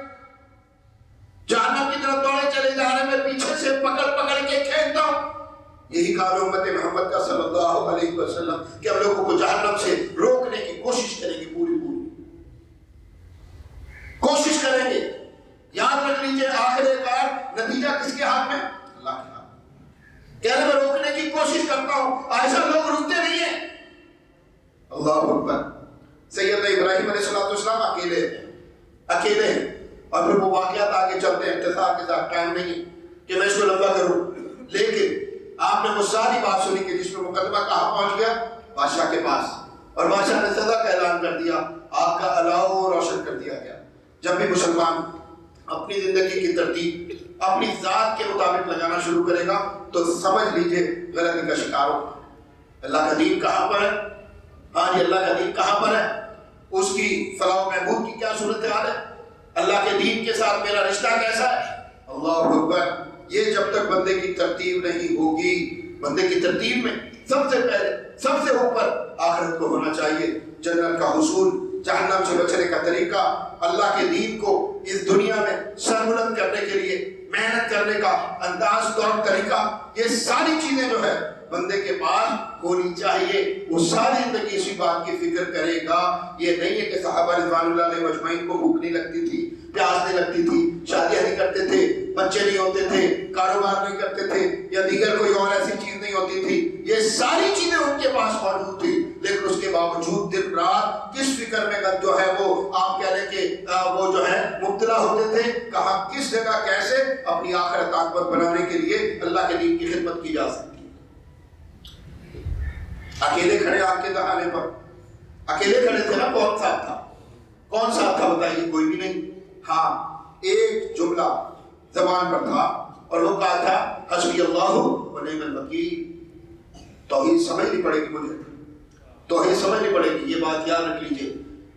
جہنم کی طرف دوڑے چلے جا رہے ہیں، میں پیچھے سے پکڑ کے کھینچتا ہوں۔ یہی کہا امت محمد کا صلی اللہ علیہ وسلم کہ ہم لوگوں کو جہنم سے روکنے کی کوشش کریں گے، پوری کوشش کریں گے۔ یاد رکھ لیجئے آخر کار نتیجہ کس کے ہاتھ میں؟ اللہ کے ہاتھ۔ کہہ رہے میں روکنے کی کوشش کرتا ہوں، ایسا لوگ رکتے نہیں ہیں۔ اللہ اکبر۔ سیدنا ابراہیم علیہ السلام اکیلے ہیں، اور پھر وہ واقعات آگے چلتے ہیں، اختصار کے ساتھ ٹائم نہیں کہ میں اس کو لمبا کروں، لیکن آپ نے وہ ساری بات سنی کہ جس میں مقدمہ کہاں پہنچ گیا؟ بادشاہ کے پاس، اور بادشاہ نے سزا کا اعلان کر دیا، آگ کا الاؤ روشن کر دیا گیا۔ جب بھی مسلمان اپنی زندگی کی ترتیب اپنی ذات کے مطابق لگانا شروع کرے گا تو سمجھ لیجئے غلطی کا شکار ہوگا۔ اللہ کا دین کہاں پر ہے؟ ہاں جی، اللہ کا دین کہاں پر ہے؟ اس کی فلاح و بہبود کی کیا صورتحال ہے؟ اللہ کے دین کے ساتھ میرا رشتہ کیسا ہے؟ اللہ اکبر۔ یہ جب تک بندے کی ترتیب نہیں ہوگی، بندے کی ترتیب میں سب سے پہلے سب سے اوپر آخرت کو ہونا چاہیے، جنت کا حصول، جہنم سے بچنے کا طریقہ، اللہ کے دین کو اس دنیا میں سربلند کرنے کے لیے محنت کرنے کا انداز، طور طریقہ، یہ ساری چیزیں جو ہے بندے کے پاس ہونی چاہیے۔ وہ ساری زندگی اسی بات کی فکر کرے گا۔ یہ نہیں ہے کہ صحابہ رضوان اللہ علیہ مجمعین کو بھوک نہیں لگتی تھی، پیاس نہیں لگتی تھی، شادیاں نہیں کرتے تھے، بچے نہیں ہوتے تھے، کاروبار نہیں کرتے تھے، یا دیگر کوئی اور ایسی چیز نہیں ہوتی تھی۔ یہ ساری چیزیں ان کے پاس موجود تھی، لیکن اس کے باوجود دن رات کس فکر میں جو ہے وہ آپ کہہ لیں کہ وہ جو ہے مبتلا ہوتے تھے، کہاں کس جگہ کیسے اپنی آخرت عاقبت بنانے کے لیے اللہ کے دین کی خدمت کی جا سکتی۔ اکیلے کھڑے آگ کے دہانے پر، اکیلے کھڑے تھے نا، کون ساتھ تھا؟ کون ساتھ تھا بتائیے؟ کوئی بھی نہیں۔ ہاں، ایک جملہ زبان پر تھا، اور وہ کہا تھا حسبی اللہ و نعم الوکیل۔ توحید سمجھنی پڑے گی مجھے، توحید سمجھنی پڑے گی، یہ بات یاد رکھ لیجئے۔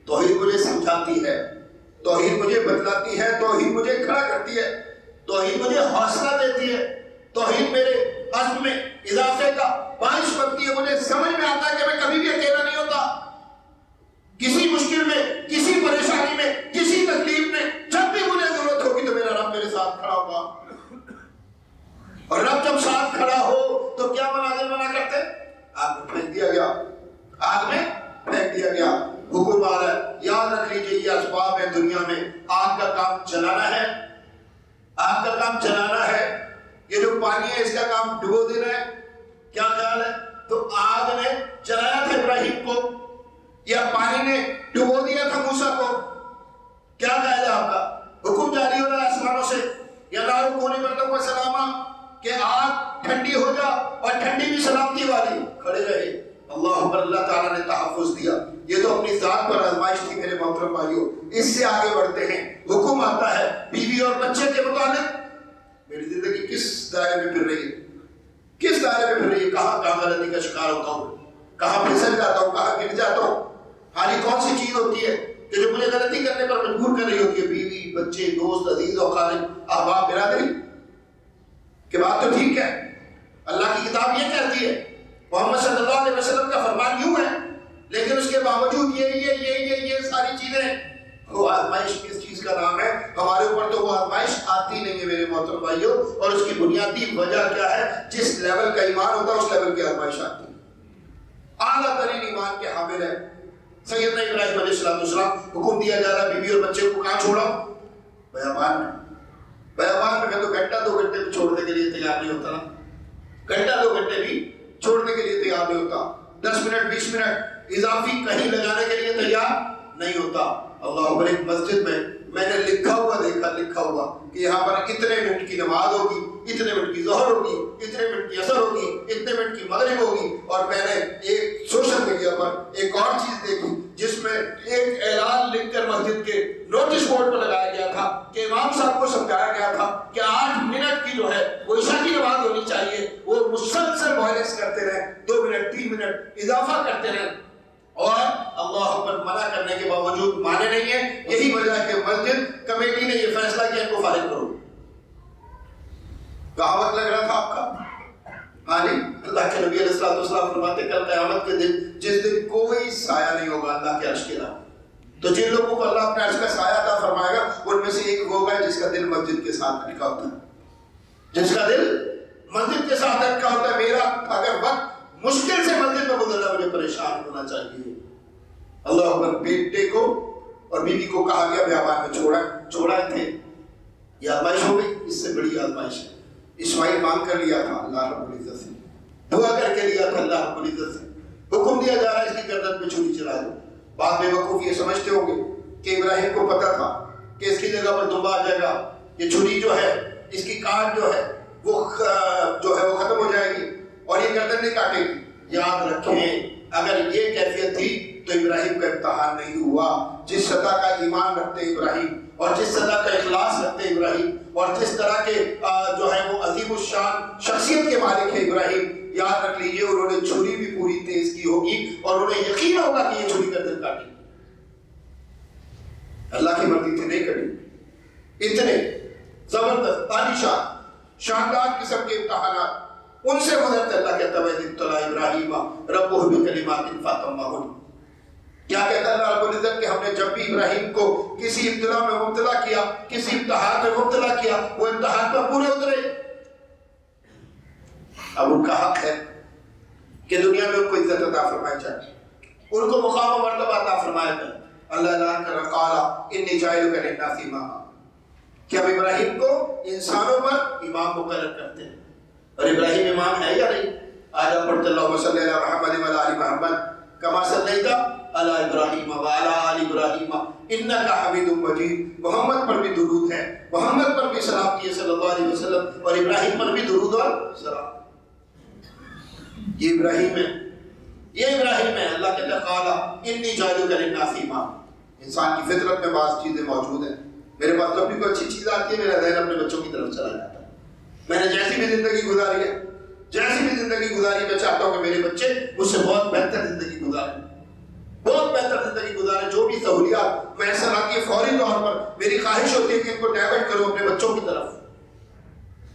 توحید مجھے سمجھاتی ہے، توحید مجھے بتلاتی ہے، توحید مجھے کھڑا کرتی ہے، توحید مجھے حوصلہ دیتی ہے، توحید میرے عزم میں اضافے کا باعث بنتی ہے۔ مجھے سمجھ میں آتا ہے کہ میں کبھی بھی اکیلا نہیں ہوتا، کسی مشکل میں، کسی پریشانی میں، کسی تکلیف میں جب بھی مجھے ضرورت ہوگی تو میرا رب میرے ساتھ کھڑا ہوگا۔ اور رب جب ساتھ کھڑا ہو تو کیا مناظر بنا کرتے؟ آگ میں پھینک دیا گیا، آگ میں پھینک دیا گیا۔ حکم آ رہا ہے، یاد رکھ لیجیے یہ اسباب ہے دنیا میں۔ آگ کا کام چلانا ہے، آگ کا کام چلانا ہے۔ یہ جو پانی ہے اس کا کام ڈبو دینا ہے۔ کیا خیال ہے؟ تو آگ نے چلایا تھا ابراہیم کو، یا پانی نے ڈبو دیا تھا موسیٰ کو؟ کیا خیال ہے آپ کا؟ حکم جاری ہو رہا ہے آسمانوں سے، یا نار کونی بردم و سلامہ، کہ آگ ٹھنڈی ہو جا، اور ٹھنڈی بھی سلامتی والی، کھڑے رہے۔ اللہ پر اللہ تعالیٰ نے تحفظ دیا۔ یہ تو اپنی ذات پر آزمائش تھی میرے محترم بھائیوں۔ اس سے آگے بڑھتے ہیں، حکم آتا ہے بیوی اور بچے کے متعلق۔ میری زندگی کس دائرے میں پھر رہی ہے؟ کس دائرے میں پھر رہی ہے؟ کہاں غلطی کا شکار ہوتا ہوں، کہاں پھسل جاتا ہوں، کہاں گر جاتا ہوں؟ حالی کون سی چیز ہوتی ہے کہ جو مجھے غلطی کرنے پر مجبور کر رہی ہوتی ہے؟ بیوی، بچے، دوست، عزیز و قارب، احباب، برادری کہ بات تو ٹھیک ہے، اللہ کی کتاب یہ کہتی ہے، محمد صلی اللہ علیہ وسلم کا فرمان یوں ہے، لیکن اس کے باوجود یہ ساری چیزیں، وہ آزمائش کس چیز کا نام ہے؟ ہمارے اوپر تو وہ آزمائش آتی نہیں ہے میرے محترم بھائیوں۔ اور اس کی بنیادی وجہ کیا ہے؟ جس لیول کا ایمان ہوتا ہے اس لیول کی آزمائش آتی ہے۔ اعلیٰ ترین ایمان کے حامل ہے سیدنا ابراہیم علیہ السلام، حکم دیا جا رہا بیوی اور بچے کو کہاں چھوڑا؟ بیابان میں۔ بیابان میں تو گھنٹہ 2 گھنٹے بھی چھوڑنے کے لیے تیار نہیں ہوتا نا، گھنٹہ 2 گھنٹے بھی چھوڑنے کے لیے تیار نہیں ہوتا، 10 منٹ 20 منٹ اضافی کہیں لگانے کے لیے تیار نہیں ہوتا۔ اللہ اکبر، ایک مسجد میں نے لکھا ہوا کہ یہاں پر اتنے منٹ کی نماز ہوگی، اتنے منٹ کی ظہر ہوگی، اتنے منٹ کی عصر ہوگی، اتنے منٹ کی مغرب ہوگی، اور میں نے ایک سوشل میڈیا پر ایک اور چیز دیکھی جس میں ایک اعلان لکھ کر مسجد کے نوٹس بورڈ پر لگایا گیا تھا کہ امام صاحب کو سمجھایا گیا تھا کہ 8 منٹ کی جو ہے وہ عشاء کی نماز ہونی چاہیے، وہ مسلسل وائلنس کرتے رہے، 2 منٹ 3 منٹ اضافہ کرتے رہے، اور اللہ پر منع کرنے کے باوجود مانے نہیں ہے۔ یہی وجہ ہے کہ مسجد کمیٹی نے یہ فیصلہ کیا ان کو فارغ کرو۔ کہاوت لگ رہا تھا آپ کا؟ ہاں جی، اللہ کے نبی علیہ الصلوۃ والسلام فرماتے کل قیامت کے دن جس دن کوئی سایہ نہیں ہوگا اللہ کے عرش کے علاوہ، تو جن لوگوں کو اللہ اپنے عرش کا سایہ عطا فرمائے گا ان میں سے ایک وہ ہوگا جس کا دل مسجد کے ساتھ اٹکا ہوتا ہے، جس کا دل مسجد کے ساتھ اٹکا ہوتا ہے۔ میرا اگر وقت مشکل سے مسجد میں گزرنا، مجھے پریشان ہونا چاہیے۔ اللہ اکبر، بیٹے کو اور بیوی کو کہا گیا بیابان میں چھوڑا تھے، یہ آزمائش ہو گئی، اس سے بڑی آزمائش ہے۔ اسماعیل مانگ کر لیا تھا اللہ رب العزت سے، دعا کر کے لیا تھا اللہ رب العزت سے، حکم دیا جا رہا ہے اس کی گردن پہ چھری چلا دو۔ بعد میں وقوف یہ سمجھتے ہوں گے کہ ابراہیم کو پتا تھا کہ اس کی جگہ پر دمبا آ جائے گا، یہ چھری جو ہے اس کی کاٹ جو ہے وہ ختم ہو جائے گی اور یہ گردن نہیں کاٹے گی۔ یاد رکھیں اگر یہ کیفیت تھی تو ابراہیم کا امتحان نہیں ہوا۔ جس سطح کا ایمان رکھتے ابراہیم اور جس سطح کا اخلاص رکھتے ابراہیم اور جس طرح کے جو ہے وہ عظیم الشان شخصیت کے مالک ہے ابراہیم، یاد رکھ لیجئے انہوں نے چھری بھی پوری تیز کی ہوگی اور انہیں یقین ہوگا کہ یہ چھری گردن کاٹی، اللہ کی مرضی تھی نہیں کٹی۔ اتنے زبردست عالیشان شاندار قسم کے امتحانات ان سے گزرتے، اللہ کہتا ہے وَإِذِ ابْتَلَىٰ إِبْرَاهِيمَ رَبُّهُ بِكَلِمَاتٍ فَأَتَمَّهُنَّ۔ کیا کہتا ہے اللہ رب العزت کہ ہم نے جب بھی ابراہیم کو کسی ابتلا میں مبتلا کیا، کسی امتحان میں مبتلا کیا، وہ امتحان پر پورے اترے۔ اب ان کا حق ہے کہ دنیا میں ان کو عزت عطا فرمائی جائے، ان کو مقام و مرتبہ عطا فرمایا جائے۔ اللہ اعلان کر رہا قال انی جاعلک للناس اماما، کہ ہم ابراہیم کو انسانوں پر امام مقرر کرتے ہیں۔ اور ابراہیم امام ہے یا نہیں؟ آج آپ پڑھتے اللہم صلی علی محمد وعلی آل محمد کما صلیت علی ابراہیم وعلی آل ابراہیم انک حمید مجید۔ محمد پر بھی درود ہے، محمد پر بھی سلام کیے صلی اللہ علیہ وسلم، اور ابراہیم پر بھی درود اور سلام۔ یہ ابراہیم ہے، یہ ابراہیم ہے۔ اللہ کہتا ہے قال انی جاعلک للناس اماما۔ انسان کی فطرت میں بعض چیزیں موجود ہیں۔ میرے پاس جب بھی کوئی اچھی چیز آتی ہے میرا ذہن اپنے بچوں کی طرف چلا جاتا ہے۔ میں نے جیسی بھی زندگی گزاری ہے، میں چاہتا ہوں کہ میرے بچے مجھ سے بہت بہتر زندگی گزاریں، بہت بہتر زندگی گزاریں۔ جو بھی سہولیات میسر آتی ہے فوری طور پر میری خواہش ہوتی ہے کہ ان کو ڈائیورٹ کرو اپنے بچوں کی طرف۔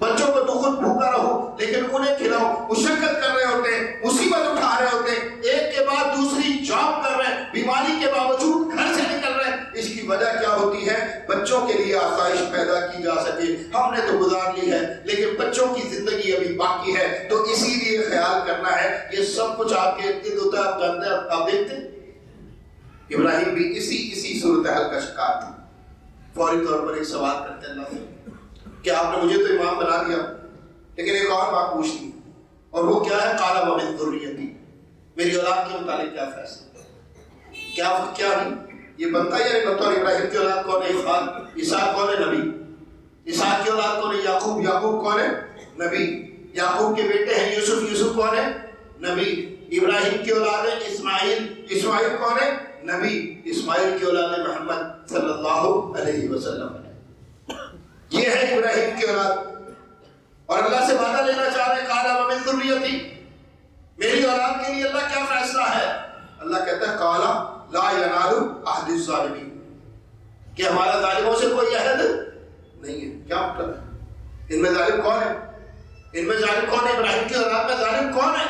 بچوں کو تو خود بھوکا رہو لیکن انہیں کھلاؤ۔ مشقت کر رہے ہوتے ہیں، مصیبت اٹھا رہے ہوتے ہیں، ایک کے بعد دوسری جاب کر رہے ہیں، بیماری کے باوجود گھر سے نکل رہے ہیں۔ اس کی وجہ کیا ہوتی ہے؟ بچوں کے لیے آسائش پیدا کی جا سکے۔ ہم نے تو گزار لی ہے لیکن بچوں کی زندگی ابھی باقی ہے، تو اسی لیے خیال کرنا ہے۔ یہ سب کچھ آپ کے ارد گرد ہوتا ہے، آپ جانتے ہیں، آپ دیکھتے ہیں ابراہیم بھی اسی صورتحال کا شکار تھا۔ فوری طور پر ایک سوال کرتے ہیں اللہ سے کہ آپ نے مجھے تو امام بنا دیا لیکن ایک اور بات پوچھنی، اور وہ کیا ہے؟ قال ومن ذریتی، میری اولاد کے متعلق کیا فیصلہ، کیا نہیں یہ بنتا یا نہیں بنتا؟ اور ابراہیم کی اولاد کون ہے؟ اسحاق کون ہے؟ نبی۔ اسحاق کی اولاد کون ہے؟ یعقوب کون ہے؟ نبی۔ یعقوب کے بیٹے ہیں یوسف کون ہے؟ نبی۔ ابراہیم کی اولاد ہے اسماعیل کون ہے؟ نبی۔ اسماعیل کی اولاد ہے محمد صلی اللہ علیہ وسلم۔ یہ ہے ابراہیم کی اولاد، اور اللہ سے وعدہ لینا چاہ رہے ہیں قال ومن ذریتی، میری اولاد کے لیے اللہ کیا فیصلہ ہے؟ اللہ کہتا ہے قال لا ینال عہد الظالمین، کہ ہمارا ظالموں سے کوئی عہد نہیں ہے۔ کیا مطلب ہے؟ ان میں ظالم کون ہے؟ ابراہیم کی اولاد میں ظالم کون ہے؟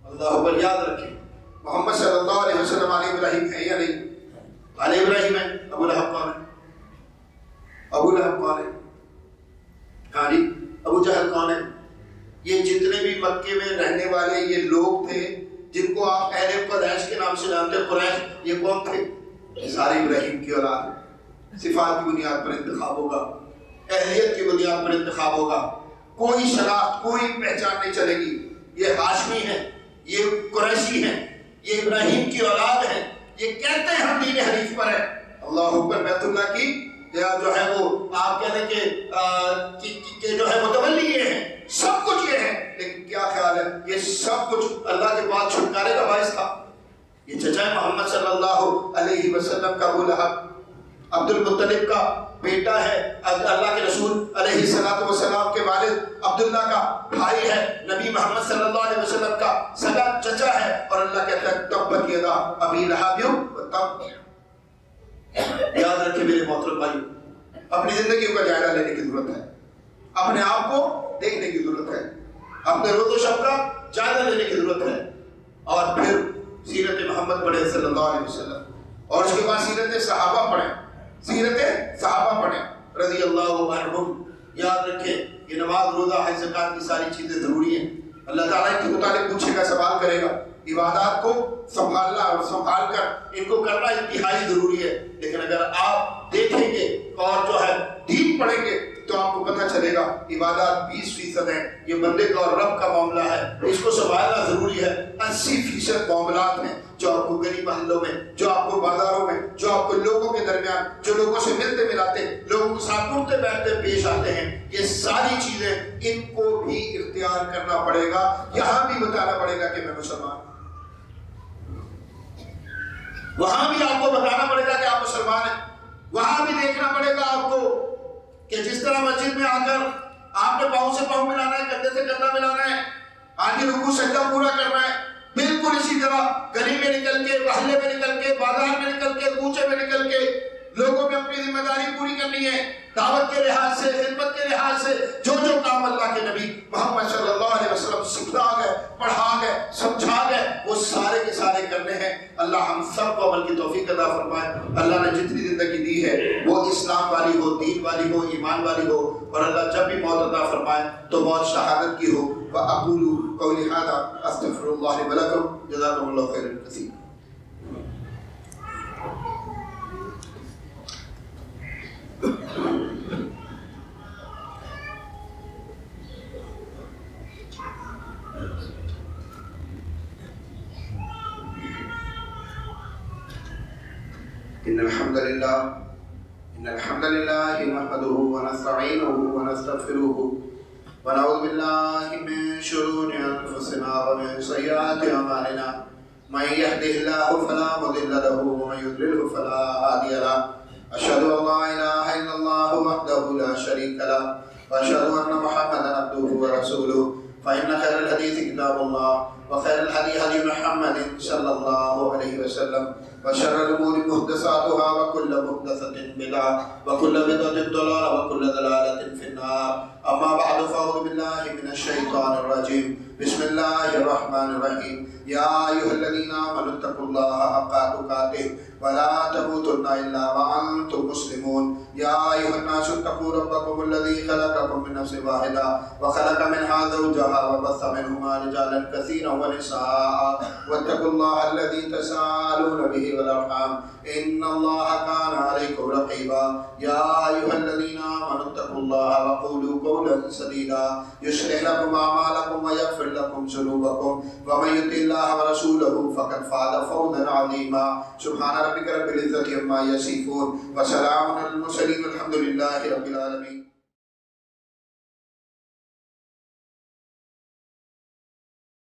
اللہ پر یاد رکھیں محمد صلی اللہ علیہ وسلم علی ابراہیم ہے یا نہیں؟ علی ابراہیم ہے۔ ابو لہب کون ہے؟ ہاں جی، ابو جہل کون ہے؟ یہ جتنے بھی مکے میں رہنے والے یہ لوگ تھے جن کو آپ اہل قریش کے نام سے جانتے ہیں، قریش، یہ کون تھے؟ یہ سارے ابراہیم کی اولاد۔ صفات کی بنیاد پر انتخاب ہوگا، اہلیت کی بنیاد پر انتخاب ہوگا، کوئی شناخت کوئی پہچان نہیں چلے گی، یہ ہاشمی ہے، یہ قریشی ہے، یہ ابراہیم کی اولاد ہے، یہ کہتے ہیں ہم دین حنیف پر ہیں۔ اللہ اکبر، بیت اللہ کی جو ہے وہ آپ کہہ لیں کہ جو ہے متولی یہ ہے، سب کچھ یہ ہے، لیکن کیا خیال ہے یہ سب کچھ اللہ کے بعد چھٹکارے کا باعث تھا؟ یہ چچا محمد صلی اللہ علیہ وسلم کا ابو لہب، عبد المطلب کا بیٹا ہے، اللہ کے رسول علیہ السلام کے والد عبداللہ کا بھائی ہے، نبی محمد صلی اللہ علیہ وسلم کا سگا چچا ہے، اور اللہ کہتا ہے تبت یدا ابی لہب وتب۔ یاد رکھیں میرے محترم بھائی، اپنی زندگی کا جائزہ لینے کی ضرورت ہے، اپنے آپ کو دیکھنے کی ضرورت ہے، اپنے روز و شب کا جائزہ لینے کی ضرورت ہے، اور پھر سیرت محمد پڑھیں صلی اللہ علیہ وسلم، اور اس کے بعد سیرت صحابہ پڑھیں، سیرت صحابہ پڑھیں رضی اللہ عنہم۔ یاد رکھیں یہ نماز، روزہ، حج، زکات کی ساری چیزیں ضروری ہیں، اللہ تعالیٰ ان کے متعلق پوچھے گا، سوال کرے گا۔ عبادات کو سنبھالنا اور سنبھال کر ان کو کرنا انتہائی ضروری ہے، لیکن اگر آپ دیکھیں گے اور جو ہے دین پڑھیں گے تو آپ کو پتہ چلے گا عبادات 20% ہیں، یہ بندے کا اور رب کا معاملہ ہے، اس کو سنبھالنا ضروری ہے۔ 80% معاملات ہیں جو آپ کو گلی محلوں میں، جو آپ کو بازاروں میں، جو آپ کو لوگوں کے درمیان، جو لوگوں سے ملتے ملاتے، لوگوں کے ساتھ اٹھتے بیٹھتے پیش آتے ہیں، یہ ساری چیزیں ان کو بھی اختیار کرنا پڑے گا، یہاں بھی بتانا پڑے گا کہ میں مسلمان ہوں، وہاں بھی آپ کو بتانا پڑے گا کہ آپ مسلمان ہیں، وہاں بھی دیکھنا پڑے گا آپ کو کہ جس طرح مسجد میں آ کر آپ نے پاؤں سے پاؤں ملانا ہے، کندھے سے کندھا ملانا ہے، آگے رکوع سجدہ پورا کرنا ہے، بالکل اسی طرح گلی میں نکل کے، محلے میں نکل کے، بازار میں نکل کے، کوچے میں نکل کے لوگوں میں اپنی ذمہ داری پوری کرنی ہے، دعوت کے لحاظ سے، خدمت کے لحاظ سے، جو کام اللہ کے نبی محمد صلی اللہ علیہ وسلم سکھلا گئے، پڑھا گئے، سمجھا گئے، وہ سارے کے سارے کرنے ہیں۔ اللہ ہم سب کو عمل کی توفیق عطا فرمائے۔ اللہ نے جتنی زندگی دی ہے وہ اسلام والی ہو، دین والی ہو، ایمان والی ہو، اور اللہ جب بھی موت عطا فرمائے تو موت شہادت کی ہو۔ وَأَقُولُ قَوْلِي هَذَا أَسْتَغْفِرُ اللَّهَ لِي وَلَكُمْ جَزَاكُمُ اللَّهُ خَيْرًا كَثِيرًا۔ إن الحمد لله نحمده ونستعينه ونستغفره ونعوذ بالله من شرور أنفسنا ومن سيئات أعمالنا، من يهده الله فلا مضل له ومن يضلل فلا هادي له، أشهد أن لا إله إلا الله وحده لا شريك له، وأشهد أن محمدا عبده ورسوله، فإن خير الحديث كتاب الله، وخير الهدي هدي محمد صلى الله عليه وسلم، وشر الأمور محدثاتها، وكل محدثة بدعة، وكل بدعة ضلالة، وكل ضلالة في النار. أما بعد فأعوذ بالله من الشيطان الرجيم. بسم الله الرحمن الرحيم. يا أيها الذين آمنوا اتقوا الله حق تقاته ولا تموتن إلا وأنتم مسلمون. يا أيها الناس اتقوا ربكم الذي خلقكم من نفس واحدة وخلق منها زوجها وبث منهما رجالا كثيرا ونساء، واتقوا الله الذي تساءلون به والأرحام إن الله كان عليكم رقيبا. يا أيها الذين آمنوا اتقوا الله وقولوا قولا سديدا يصلح لكم أعمالكم ويغفر لكم ذنوبكم، ومن يطع الله ورسوله فقد فاز فوزا عظيما. سبحان ربك رب العزة عما يصفون وسلام على المرسلين والحمد لله رب العالمين.